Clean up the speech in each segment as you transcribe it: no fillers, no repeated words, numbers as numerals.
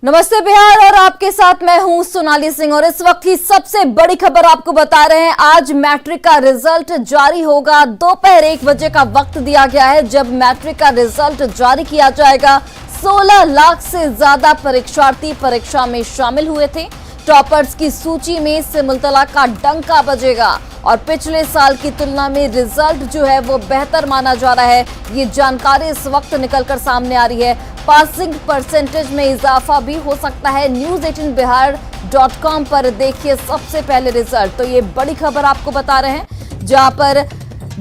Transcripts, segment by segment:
नमस्ते बिहार और आपके साथ मैं हूं सोनाली सिंह और इस वक्त की सबसे बड़ी खबर आपको बता रहे हैं। आज मैट्रिक का रिजल्ट जारी होगा। दोपहर 1 बजे का वक्त दिया गया है जब मैट्रिक का रिजल्ट जारी किया जाएगा। 16 लाख से ज्यादा परीक्षार्थी परीक्षा में शामिल हुए थे। टॉपर्स की सूची में सिमुलतला का डंका बजेगा और पिछले साल की तुलना में रिजल्ट जो है वो बेहतर माना जा रहा है। ये जानकारी इस वक्त निकलकर सामने आ रही है। पासिंग परसेंटेज में इजाफा भी हो सकता है। news18bihar.com पर देखिए सबसे पहले रिजल्ट। तो ये बड़ी खबर आपको बता रहे हैं जहां पर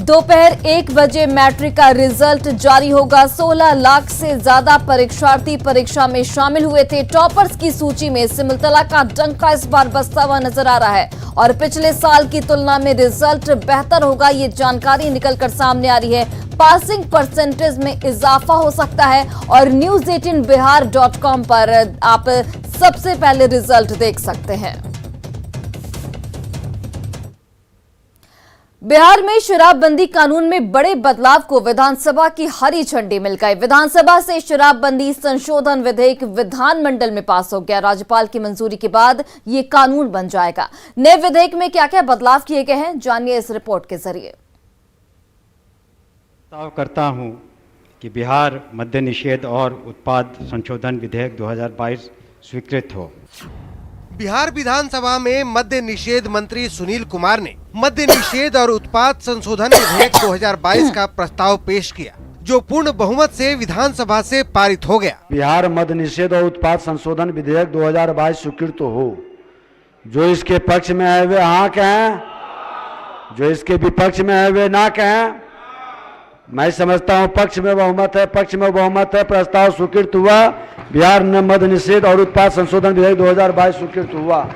दोपहर 1 बजे मैट्रिक का रिजल्ट जारी होगा। 16 लाख से ज्यादा परीक्षार्थी परीक्षा में शामिल हुए थे। टॉपर्स की सूची में सिमुलतला का डंका इस बार बजता हुआ नजर आ रहा है और पिछले साल की तुलना में रिजल्ट बेहतर होगा। ये जानकारी निकलकर सामने आ रही है। पासिंग परसेंटेज में इजाफा हो सकता है और news18bihar.com पर आप सबसे पहले रिजल्ट देख सकते हैं। बिहार में शराबबंदी कानून में बड़े बदलाव को विधानसभा की हरी झंडी मिल गई। विधानसभा से शराबबंदी संशोधन विधेयक विधानमंडल में पास हो गया। राज्यपाल की मंजूरी के बाद ये कानून बन जाएगा। नए विधेयक में क्या क्या बदलाव किए गए हैं, जानिए इस रिपोर्ट के जरिए। प्रस्ताव करता हूं कि बिहार मद्य निषेध और उत्पाद संशोधन विधेयक 2022 स्वीकृत हो। बिहार विधानसभा में मद्य निषेध मंत्री सुनील कुमार ने मद्य निषेध और उत्पाद संशोधन विधेयक 2022 का प्रस्ताव पेश किया, जो पूर्ण बहुमत से विधानसभा से पारित हो गया। बिहार मद्य निषेध और उत्पाद संशोधन विधेयक 2022 स्वीकृत हो। जो इसके पक्ष में है वे हाँ कहें, जो इसके विपक्ष में है वे ना कहें। मैं समझता हूं पक्ष में बहुमत है, प्रस्ताव स्वीकृत हुआ। बिहार में मद्य निषेध और उत्पाद संशोधन विधेयक 2022 स्वीकृत हुआ।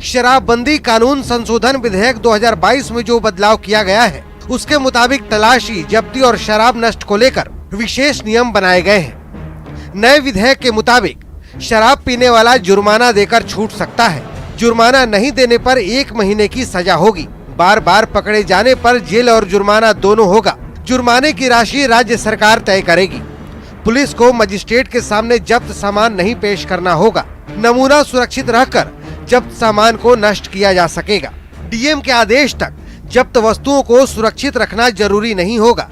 शराबबंदी कानून संशोधन विधेयक 2022 में जो बदलाव किया गया है, उसके मुताबिक तलाशी, जब्ती और शराब नष्ट को लेकर विशेष नियम बनाए गए हैं। नए विधेयक के मुताबिक शराब पीने वाला जुर्माना देकर छूट सकता है। जुर्माना नहीं देने पर 1 महीने की सजा होगी। बार बार पकड़े जाने पर जेल और जुर्माना दोनों होगा। जुर्माने की राशि राज्य सरकार तय करेगी। पुलिस को मजिस्ट्रेट के सामने जब्त सामान नहीं पेश करना होगा। नमूना सुरक्षित रहकर जब्त सामान को नष्ट किया जा सकेगा। डीएम के आदेश तक जब्त वस्तुओं को सुरक्षित रखना जरूरी नहीं होगा।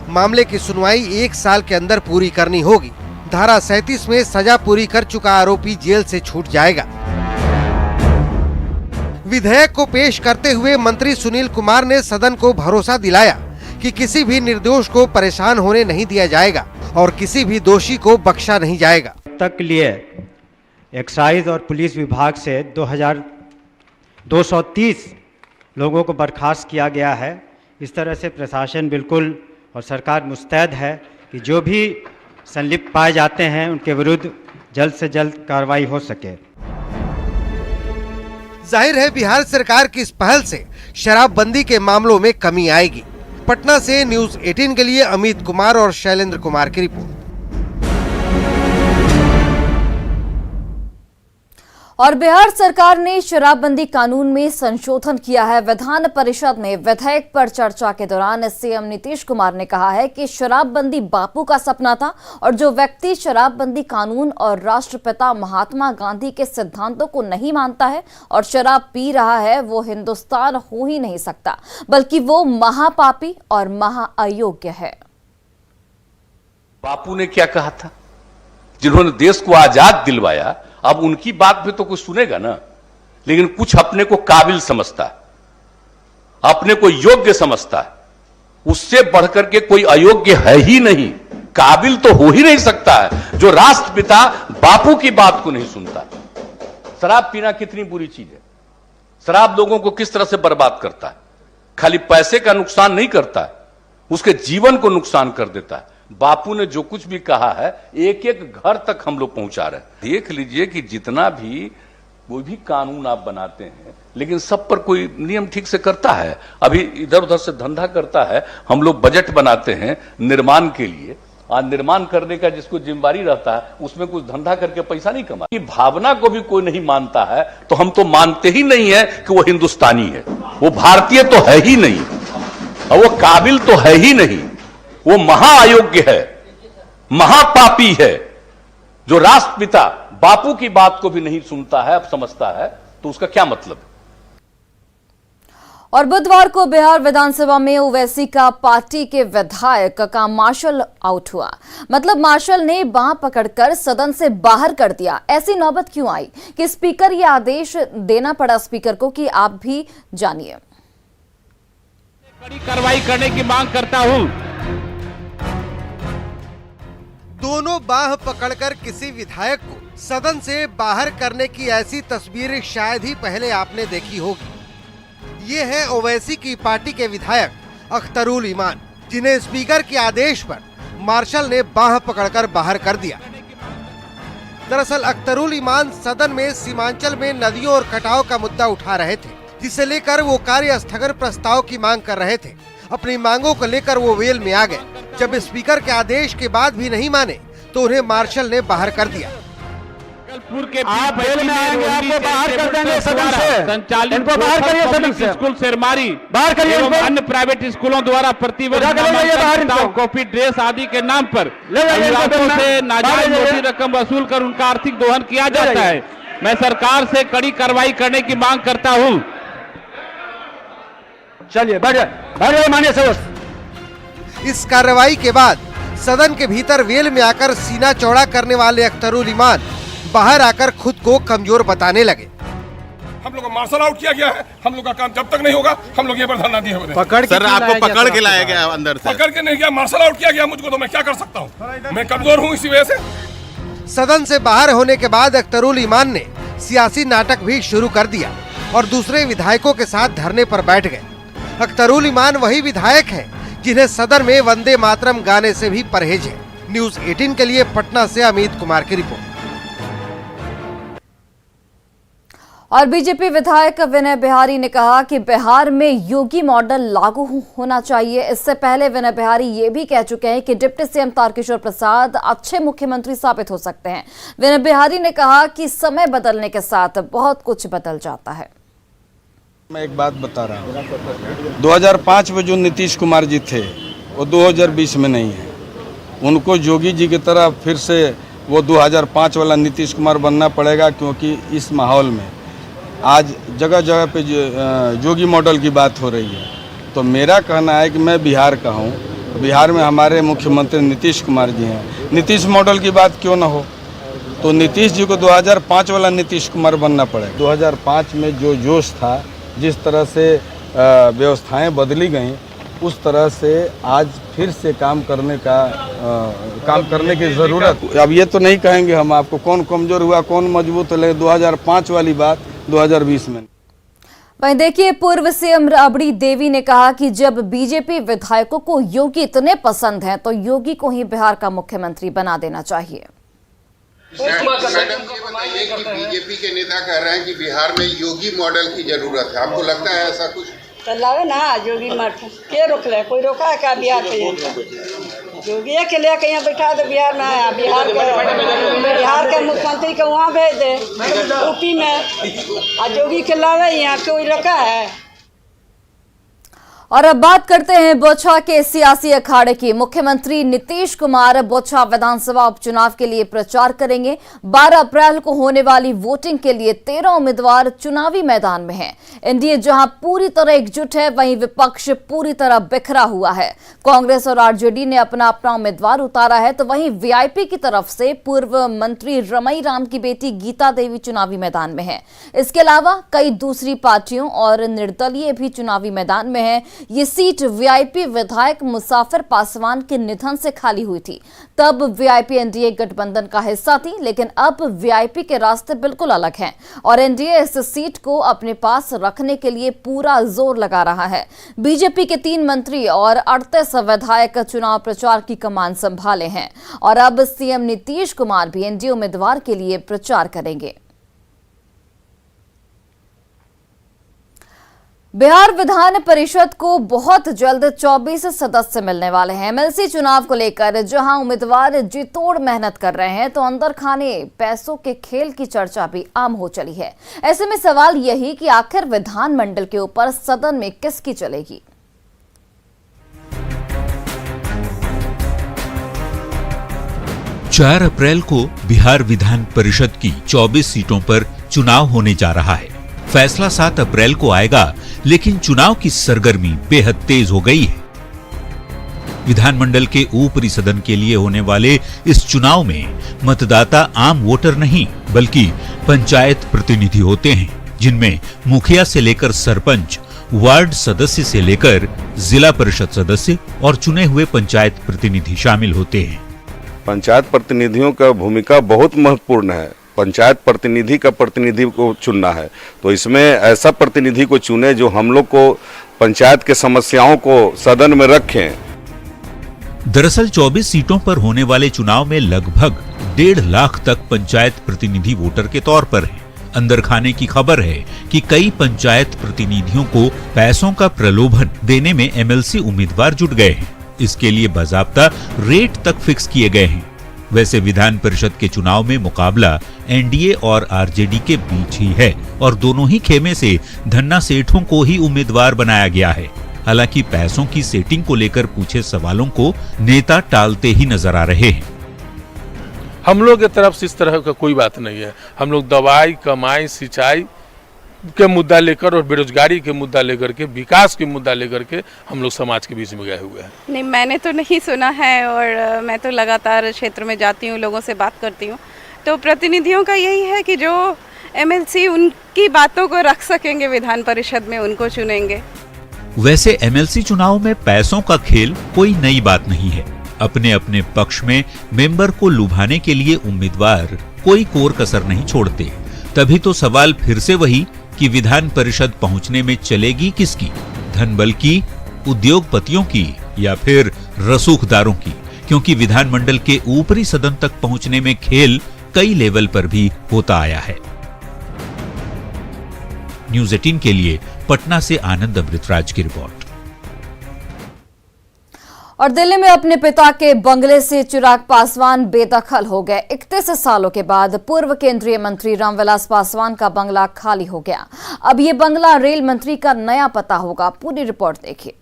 मामले की सुनवाई 1 साल के अंदर पूरी करनी होगी। धारा 37 में सजा पूरी कर चुका आरोपी जेल से छूट जाएगा। विधेयक को पेश करते हुए मंत्री सुनील कुमार ने सदन को भरोसा दिलाया कि किसी भी निर्दोष को परेशान होने नहीं दिया जाएगा और किसी भी दोषी को बख्शा नहीं जाएगा। तक लिए एक्साइज और पुलिस विभाग से 2230 लोगों को बर्खास्त किया गया है। इस तरह से प्रशासन बिल्कुल और सरकार मुस्तैद है कि जो भी संलिप्त पाए जाते हैं उनके विरुद्ध जल्द से जल्द कार्रवाई हो सके। जाहिर है बिहार सरकार की इस पहल से शराबबंदी के मामलों में कमी आएगी। पटना से न्यूज़ 18 के लिए अमित कुमार और शैलेंद्र कुमार की रिपोर्ट। और बिहार सरकार ने शराबबंदी कानून में संशोधन किया है। विधान परिषद में विधेयक पर चर्चा के दौरान सीएम नीतीश कुमार ने कहा है कि शराबबंदी बापू का सपना था और जो व्यक्ति शराबबंदी कानून और राष्ट्रपिता महात्मा गांधी के सिद्धांतों को नहीं मानता है और शराब पी रहा है वो हिंदुस्तान हो ही नहीं सकता, बल्कि वो महापापी और महाअयोग्य है। बापू ने क्या कहा था? जिन्होंने देश को आजाद दिलवाया, अब उनकी बात भी तो कुछ सुनेगा ना। लेकिन कुछ अपने को काबिल समझता है, अपने को योग्य समझता है। उससे बढ़कर के कोई अयोग्य है ही नहीं, काबिल तो हो ही नहीं सकता है जो राष्ट्रपिता बापू की बात को नहीं सुनता। शराब पीना कितनी बुरी चीज है। शराब लोगों को किस तरह से बर्बाद करता है। खाली पैसे का नुकसान नहीं करता है, उसके जीवन को नुकसान कर देता है। बापू ने जो कुछ भी कहा है, एक एक घर तक हम लोग पहुंचा रहे हैं। देख लीजिए कि जितना भी कोई भी कानून आप बनाते हैं, लेकिन सब पर कोई नियम ठीक से करता है। अभी इधर उधर से धंधा करता है। हम लोग बजट बनाते हैं निर्माण के लिए, और निर्माण करने का जिसको जिम्मेदारी रहता है उसमें कुछ धंधा करके पैसा नहीं कमा। कि भावना को भी कोई नहीं मानता है तो हम तो मानते ही नहीं है कि वो हिंदुस्तानी है, वो भारतीय तो है ही नहीं और वो काबिल तो है ही नहीं। वो महाअयोग्य है, महापापी है। जो राष्ट्रपिता बापू की बात को भी नहीं सुनता है, अब समझता है, तो उसका क्या मतलब है? और बुधवार को बिहार विधानसभा में ओवैसी का पार्टी के विधायक का मार्शल आउट हुआ। मतलब मार्शल ने बांह पकड़कर सदन से बाहर कर दिया। ऐसी नौबत क्यों आई कि स्पीकर ये आदेश देना पड़ा स्पीकर को, कि आप भी जानिए। कड़ी कार्रवाई करने की मांग करता हूं। दोनों बांह पकड़कर किसी विधायक को सदन से बाहर करने की ऐसी तस्वीर शायद ही पहले आपने देखी होगी। ये है ओवैसी की पार्टी के विधायक अख्तरुल ईमान, जिन्हें स्पीकर के आदेश पर मार्शल ने बांह पकड़कर बाहर कर दिया। दरअसल अख्तरुल ईमान सदन में सीमांचल में नदियों और कटाव का मुद्दा उठा रहे थे, जिसे लेकर वो कार्य स्थगन प्रस्ताव की मांग कर रहे थे। अपनी मांगों को लेकर वो वेल में आ गए। जब स्पीकर के आदेश के बाद भी नहीं माने तो उन्हें मार्शल ने बाहर कर दिया। आप जेल में आएंगे, आपको बाहर कर देंगे सदन से। संचालित इनको बाहर करिए सदन से। स्कूल सेरमारी बाहर करिए। अन्य प्राइवेट स्कूलों द्वारा प्रतिवर्ष कॉपी ड्रेस आदि के नाम पर अभिभावकों से नाजायज मोटी रकम वसूल कर उनका आर्थिक दोहन किया जाता है। मैं सरकार से कड़ी कार्रवाई करने की मांग करता हूँ। चलिए बैठ मानिए सर। इस कार्रवाई के बाद सदन के भीतर वेल में आकर सीना चौड़ा करने वाले अख्तरुल ईमान बाहर आकर खुद को कमजोर बताने लगे। हम लोग को मार्शल आउट किया गया है। हम लोग का काम जब तक नहीं होगा हम लोग ये पर धरना दिए हुए हैं। सर आपको पकड़ के लाया गया अंदर से? पकड़ के नहीं गया, मार्शल आउट किया गया मुझको, तो मैं क्या कर सकता हूँ? मैं कमजोर हूँ इसी वजह से। सदन से बाहर होने के बाद अख्तरुल ईमान ने सियासी नाटक भी शुरू कर दिया और दूसरे विधायकों के साथ धरने पर बैठ गए। अख्तरुल ईमान वही विधायक है जिन्हें सदन में वंदे मातरम गाने से भी परहेज है। न्यूज़ 18 के लिए पटना से अमित कुमार की रिपोर्ट। और बीजेपी विधायक विनय बिहारी ने कहा कि बिहार में योगी मॉडल लागू होना चाहिए। इससे पहले विनय बिहारी ये भी कह चुके हैं कि डिप्टी सीएम तारकिशोर प्रसाद अच्छे मुख्यमंत्री साबित हो सकते हैं। विनय बिहारी ने कहा कि समय बदलने के साथ बहुत कुछ बदल जाता है। मैं एक बात बता रहा हूँ, 2005 में जो नीतीश कुमार जी थे वो 2020 में नहीं है। उनको योगी जी की तरह फिर से वो 2005 वाला नीतीश कुमार बनना पड़ेगा, क्योंकि इस माहौल में आज जगह जगह पे योगी मॉडल की बात हो रही है। तो मेरा कहना है कि मैं बिहार का हूँ, बिहार में हमारे मुख्यमंत्री नीतीश कुमार जी हैं। नीतीश मॉडल की बात क्यों ना हो, तो नीतीश जी को 2005 वाला नीतीश कुमार बनना पड़ेगा। 2005 में जो जोश था, जिस तरह से व्यवस्थाएं बदली गईं, उस तरह से आज फिर से काम करने की ज़रूरत। अब ये तो नहीं कहेंगे हम आपको कौन कमज़ोर हुआ कौन मजबूत हो, लेकिन 2005 वाली बात 2020 में। वहीं देखिए, पूर्व सीएम राबड़ी देवी ने कहा कि जब बीजेपी विधायकों को योगी इतने पसंद हैं तो योगी को ही बिहार का मुख्यमंत्री बना देना चाहिए। मैडम ये बताइए कि बीजेपी के नेता कह रहे हैं कि बिहार में योगी मॉडल की जरूरत है, आपको लगता है ऐसा कुछ? तो लावे ना योगी मठ के रोक ले, कोई रोका है क्या बिहार के? योगी के लेके यहाँ बैठा दे, बिहार में आया, बिहार के मुख्यमंत्री को वहाँ भेज दे यूपी में, और योगी के लावे यहाँ कोई रोका है? और अब बात करते हैं बोछा के सियासी अखाड़े की। मुख्यमंत्री नीतीश कुमार बोछा विधानसभा उपचुनाव के लिए प्रचार करेंगे। 12 अप्रैल को होने वाली वोटिंग के लिए 13 उम्मीदवार चुनावी मैदान में हैं। एनडीए जहां पूरी तरह एकजुट है, वहीं विपक्ष पूरी तरह बिखरा हुआ है। कांग्रेस और आरजेडी ने अपना अपना उम्मीदवार उतारा है, तो वहीं वीआईपी की तरफ से पूर्व मंत्री रमई राम की बेटी गीता देवी चुनावी मैदान में है। इसके अलावा कई दूसरी पार्टियों और निर्दलीय भी चुनावी मैदान में है। ये सीट वीआईपी विधायक मुसाफिर पासवान के निधन से खाली हुई थी। तब वीआईपी एनडीए गठबंधन का हिस्सा थी, लेकिन अब वीआईपी के रास्ते बिल्कुल अलग हैं और एनडीए इस सीट को अपने पास रखने के लिए पूरा जोर लगा रहा है। बीजेपी के 3 मंत्री और 38 विधायक चुनाव प्रचार की कमान संभाले हैं और अब सीएम नीतीश कुमार भी एनडीए उम्मीदवार के लिए प्रचार करेंगे। बिहार विधान परिषद को बहुत जल्द 24 सदस्य मिलने वाले हैं। एमएलसी चुनाव को लेकर जहां उम्मीदवार जी तोड़ मेहनत कर रहे हैं, तो अंदर खाने पैसों के खेल की चर्चा भी आम हो चली है। ऐसे में सवाल यही कि आखिर विधानमंडल के ऊपर सदन में किसकी चलेगी। 4 अप्रैल को बिहार विधान परिषद की 24 सीटों पर चुनाव होने जा रहा है। फैसला 7 अप्रैल को आएगा, लेकिन चुनाव की सरगर्मी बेहद तेज हो गई है। विधानमंडल के ऊपरी सदन के लिए होने वाले इस चुनाव में मतदाता आम वोटर नहीं, बल्कि पंचायत प्रतिनिधि होते हैं, जिनमें मुखिया से लेकर सरपंच, वार्ड सदस्य से लेकर जिला परिषद सदस्य और चुने हुए पंचायत प्रतिनिधि शामिल होते हैं। पंचायत प्रतिनिधियों का भूमिका बहुत महत्वपूर्ण है। पंचायत प्रतिनिधि का प्रतिनिधि को चुनना है, तो इसमें ऐसा प्रतिनिधि को चुने जो हम लोग को पंचायत के समस्याओं को सदन में रखें। दरअसल 24 सीटों पर होने वाले चुनाव में लगभग 1.5 लाख तक पंचायत प्रतिनिधि वोटर के तौर पर हैं। अंदर खाने की खबर है कि कई पंचायत प्रतिनिधियों को पैसों का प्रलोभन देने में एमएलसी उम्मीदवार जुट गए हैं। इसके लिए बाकायदा रेट तक फिक्स किए गए हैं। वैसे विधान परिषद के चुनाव में मुकाबला एनडीए और आरजेडी के बीच ही है और दोनों ही खेमे से धन्ना सेठों को ही उम्मीदवार बनाया गया है। हालांकि पैसों की सेटिंग को लेकर पूछे सवालों को नेता टालते ही नजर आ रहे हैं। हम लोग की तरफ से इस तरह का कोई बात नहीं है। हम लोग दवाई, कमाई, सिंचाई के मुद्दा लेकर और बेरोजगारी के मुद्दा लेकर के, विकास के मुद्दा लेकर के हम लोग समाज के बीच में गए हुए हैं। नहीं, मैंने तो नहीं सुना है और मैं तो लगातार क्षेत्र में जाती हूँ, लोगों से बात करती हूँ, तो प्रतिनिधियों का यही है कि जो एमएलसी उनकी बातों को रख सकेंगे विधान परिषद में, उनको चुनेंगे। वैसे एमएलसी चुनाव में पैसों का खेल कोई नई बात नहीं है। अपने अपने पक्ष में मेंबर को लुभाने के लिए उम्मीदवार कोई कोर कसर नहीं छोड़ते। तभी तो सवाल फिर से वही कि विधान परिषद पहुंचने में चलेगी किसकी, धनबल की, उद्योगपतियों की या फिर रसूखदारों की, क्योंकि विधानमंडल के ऊपरी सदन तक पहुंचने में खेल कई लेवल पर भी होता आया है। न्यूज़ 18 के लिए पटना से आनंद अमृतराज की रिपोर्ट। और दिल्ली में अपने पिता के बंगले से चिराग पासवान बेदखल हो गए। 31 सालों के बाद पूर्व केंद्रीय मंत्री रामविलास पासवान का बंगला खाली हो गया। अब ये बंगला रेल मंत्री का नया पता होगा। पूरी रिपोर्ट देखिए।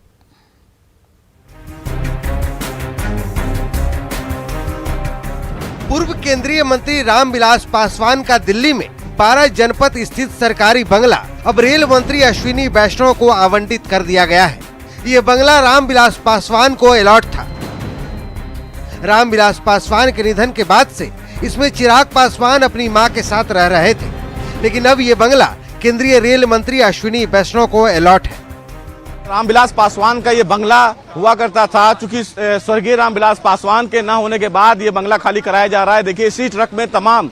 पूर्व केंद्रीय मंत्री रामविलास पासवान का दिल्ली में 12 जनपद स्थित सरकारी बंगला अब रेल मंत्री अश्विनी वैष्णव को आवंटित कर दिया गया है। ये बंगला रामविलास पासवान को अलॉट था। रामविलास पासवान के निधन के बाद से इसमें चिराग पासवान अपनी मां के साथ रह रहे थे, लेकिन अब ये बंगला केंद्रीय रेल मंत्री अश्विनी वैष्णव को अलॉट है। रामविलास पासवान का ये बंगला हुआ करता था, चूंकि स्वर्गीय रामविलास पासवान के न होने के बाद ये बंगला खाली कराया जा रहा है। देखिए, इसी ट्रक में तमाम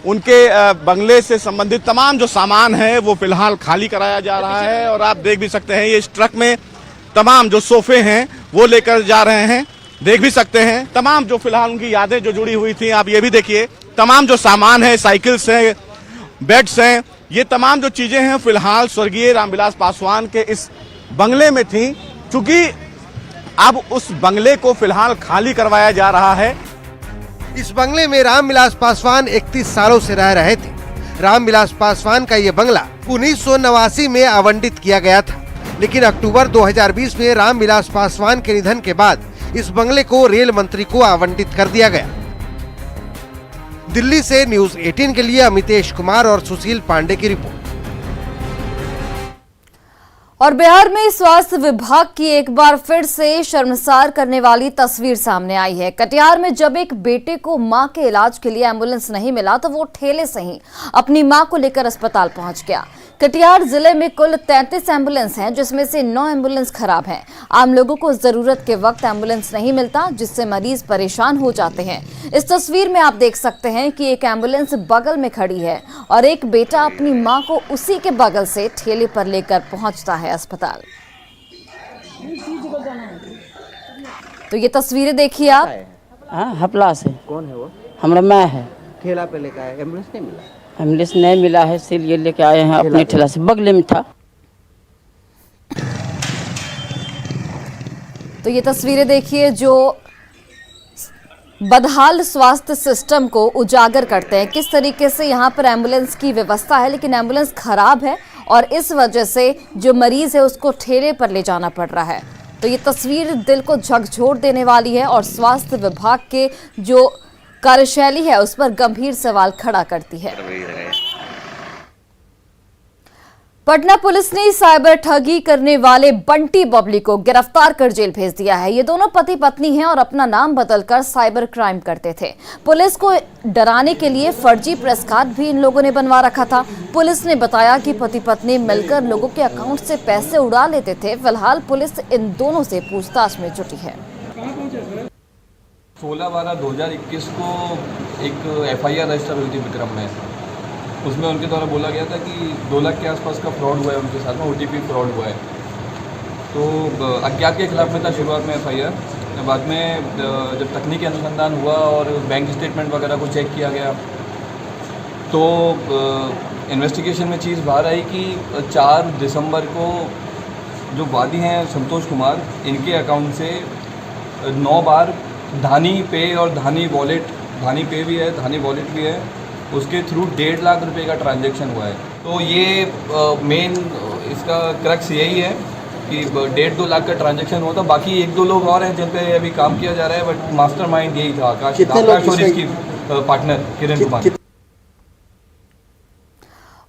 उनके बंगले से संबंधित तमाम जो सामान है वो फिलहाल खाली कराया जा रहा है। और आप देख भी सकते हैं, ये इस ट्रक में तमाम जो सोफे हैं वो लेकर जा रहे हैं। देख भी सकते हैं तमाम जो फिलहाल उनकी यादें जो जुड़ी हुई थी, आप ये भी देखिए, तमाम जो सामान है, साइकिल्स हैं, बेड्स हैं, ये तमाम जो चीजें हैं फिलहाल स्वर्गीय रामविलास पासवान के इस बंगले में थी। चूंकि अब उस बंगले को फिलहाल खाली करवाया जा रहा है। इस बंगले में रामविलास पासवान 31 सालों से रह रहे थे। रामविलास पासवान का ये बंगला 1989 में आवंटित किया गया था, लेकिन अक्टूबर 2020 में रामविलास पासवान के निधन के बाद इस बंगले को रेल मंत्री को आवंटित कर दिया गया। दिल्ली से न्यूज़ 18 के लिए अमितेश कुमार और सुशील पांडे की रिपोर्ट। और बिहार में स्वास्थ्य विभाग की एक बार फिर से शर्मसार करने वाली तस्वीर सामने आई है। कटिहार में जब एक बेटे को मां के इलाज के लिए एम्बुलेंस नहीं मिला तो वो ठेले से ही अपनी मां को लेकर अस्पताल पहुंच गया। कटिहार जिले में कुल 33 एम्बुलेंस हैं, जिसमें से 9 एम्बुलेंस खराब हैं। आम लोगों को जरूरत के वक्त एम्बुलेंस नहीं मिलता, जिससे मरीज परेशान हो जाते हैं। इस तस्वीर में आप देख सकते हैं कि एक एम्बुलेंस बगल में खड़ी है और एक बेटा अपनी मां को उसी के बगल से ठेले पर लेकर पहुंचता है अस्पताल। तो ये तस्वीरें देखिए आप। हपला से। कौन है वो? हमारा मैं है। ठेला पे लेकर आए, एम्बुलेंस नहीं मिला? एम्बुलेंस नहीं मिला है, इसलिए लेके आए हैं। अपने ठेला से बगले में था। तो ये तस्वीरें देखिए जो बदहाल स्वास्थ्य सिस्टम को उजागर करते हैं। किस तरीके से यहाँ पर एम्बुलेंस की व्यवस्था है, लेकिन एम्बुलेंस खराब है और इस वजह से जो मरीज है उसको ठेले पर ले जाना पड़ रहा है। तो ये तस्वीर दिल को झकझोर देने वाली है और स्वास्थ्य विभाग के जो कार्यशैली है उस पर गंभीर सवाल खड़ा करती है। पटना पुलिस ने साइबर ठगी करने वाले बंटी बबली को गिरफ्तार कर जेल भेज दिया है। ये दोनों पति पत्नी हैं और अपना नाम बदलकर साइबर क्राइम करते थे। पुलिस को डराने के लिए फर्जी प्रेस कार्ड भी इन लोगों ने बनवा रखा था। पुलिस ने बताया कि पति पत्नी मिलकर लोगों के अकाउंट से पैसे उड़ा लेते थे। फिलहाल पुलिस इन दोनों से पूछताछ में जुटी है। 16/12/2021 को एक FIR रजिस्टर हुई थी विक्रम में। उसमें उनके द्वारा बोला गया था कि 2 लाख के आसपास का फ्रॉड हुआ है उनके साथ में, OTP फ्रॉड हुआ है। तो अज्ञात के खिलाफ में था शुरुआत में FIR। बाद में जब तकनीकी अनुसंधान हुआ और बैंक स्टेटमेंट वगैरह को चेक किया गया तो इन्वेस्टिगेशन में चीज़ बाहर आई कि 4 दिसंबर को जो वादी हैं संतोष कुमार, इनके अकाउंट से 9 बार धानी पे और धानी वॉलेट, धानी पे भी है, धानी वॉलेट भी है, उसके थ्रू 1.5 लाख रुपए का ट्रांजैक्शन हुआ है। तो ये मेन इसका क्रक्स यही है कि 1.5-2 लाख का ट्रांजैक्शन हुआ था। बाकी 1-2 लोग और हैं जिन पे अभी काम किया जा रहा है, बट मास्टरमाइंड यही था आकाश और इसकी पार्टनर किरण कुमार।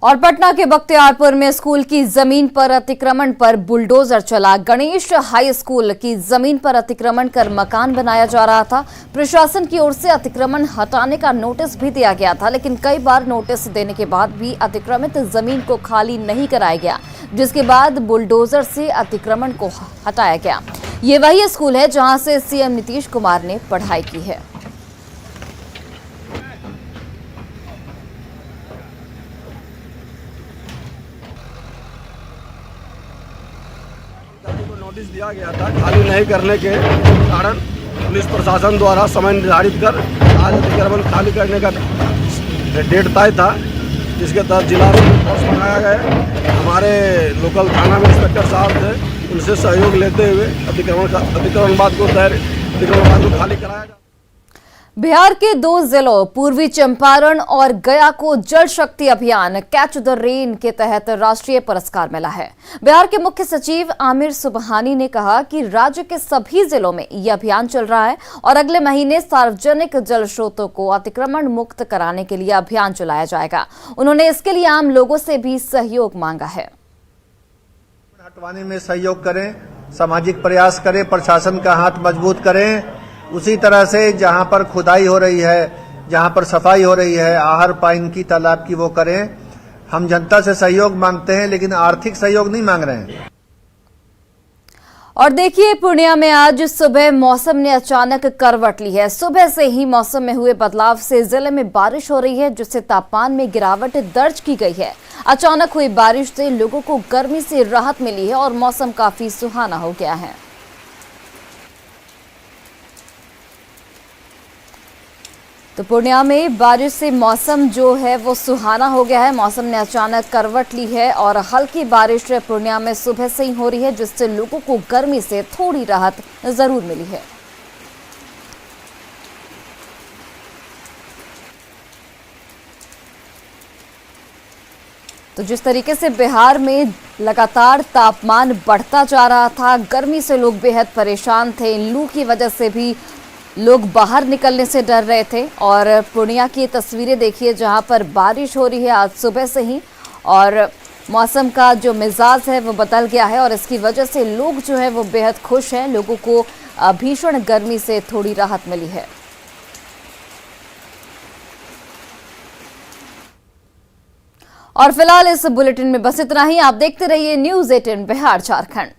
और पटना के बख्तियारपुर में स्कूल की जमीन पर अतिक्रमण पर बुलडोजर चला। गणेश हाई स्कूल की जमीन पर अतिक्रमण कर मकान बनाया जा रहा था। प्रशासन की ओर से अतिक्रमण हटाने का नोटिस भी दिया गया था, लेकिन कई बार नोटिस देने के बाद भी अतिक्रमित जमीन को खाली नहीं कराया गया, जिसके बाद बुलडोजर से अतिक्रमण को हटाया गया। ये वही स्कूल है जहां से CM नीतीश कुमार ने पढ़ाई की है। नोटिस दिया गया था, खाली नहीं करने के कारण पुलिस प्रशासन द्वारा समय निर्धारित कर आज अतिक्रमण खाली करने का डेट तय था, जिसके तहत जिला में फोर्स मंगाया गया। हमारे लोकल थाना में इंस्पेक्टर साहब थे, उनसे सहयोग लेते हुए अतिक्रमण बाद को खाली कराया गया। बिहार के 2 जिलों पूर्वी चंपारण और गया को जल शक्ति अभियान कैच द रेन के तहत राष्ट्रीय पुरस्कार मिला है। बिहार के मुख्य सचिव आमिर सुबहानी ने कहा कि राज्य के सभी जिलों में यह अभियान चल रहा है और अगले महीने सार्वजनिक जल स्रोतों को अतिक्रमण मुक्त कराने के लिए अभियान चलाया जाएगा। उन्होंने इसके लिए आम लोगों से भी सहयोग मांगा है। हटवाने में सहयोग करें, सामाजिक प्रयास करें, प्रशासन का हाथ मजबूत करें। उसी तरह से जहां पर खुदाई हो रही है, जहां पर सफाई हो रही है, आहर पाइन की, तालाब की, वो करें। हम जनता से सहयोग मांगते हैं, लेकिन आर्थिक सहयोग नहीं मांग रहे हैं। और देखिए, पूर्णिया में आज सुबह मौसम ने अचानक करवट ली है। सुबह से ही मौसम में हुए बदलाव से जिले में बारिश हो रही है, जिससे तापमान में गिरावट दर्ज की गई है। अचानक हुई बारिश से लोगों को गर्मी से राहत मिली है और मौसम काफी सुहाना हो गया है। तो पूर्णिया में बारिश से मौसम जो है वो सुहाना हो गया है। मौसम ने अचानक करवट ली है और हल्की बारिश पूर्णिया में सुबह से ही हो रही है, जिससे लोगों को गर्मी से थोड़ी राहत जरूर मिली है। तो जिस तरीके से बिहार में लगातार तापमान बढ़ता जा रहा था, गर्मी से लोग बेहद परेशान थे। लू की वजह से भी लोग बाहर निकलने से डर रहे थे। और पूर्णिया की तस्वीरें देखिए, जहां पर बारिश हो रही है आज सुबह से ही और मौसम का जो मिजाज है वो बदल गया है और इसकी वजह से लोग जो है वो बेहद खुश हैं। लोगों को भीषण गर्मी से थोड़ी राहत मिली है। और फिलहाल इस बुलेटिन में बस इतना ही। आप देखते रहिए News 18 बिहार झारखंड।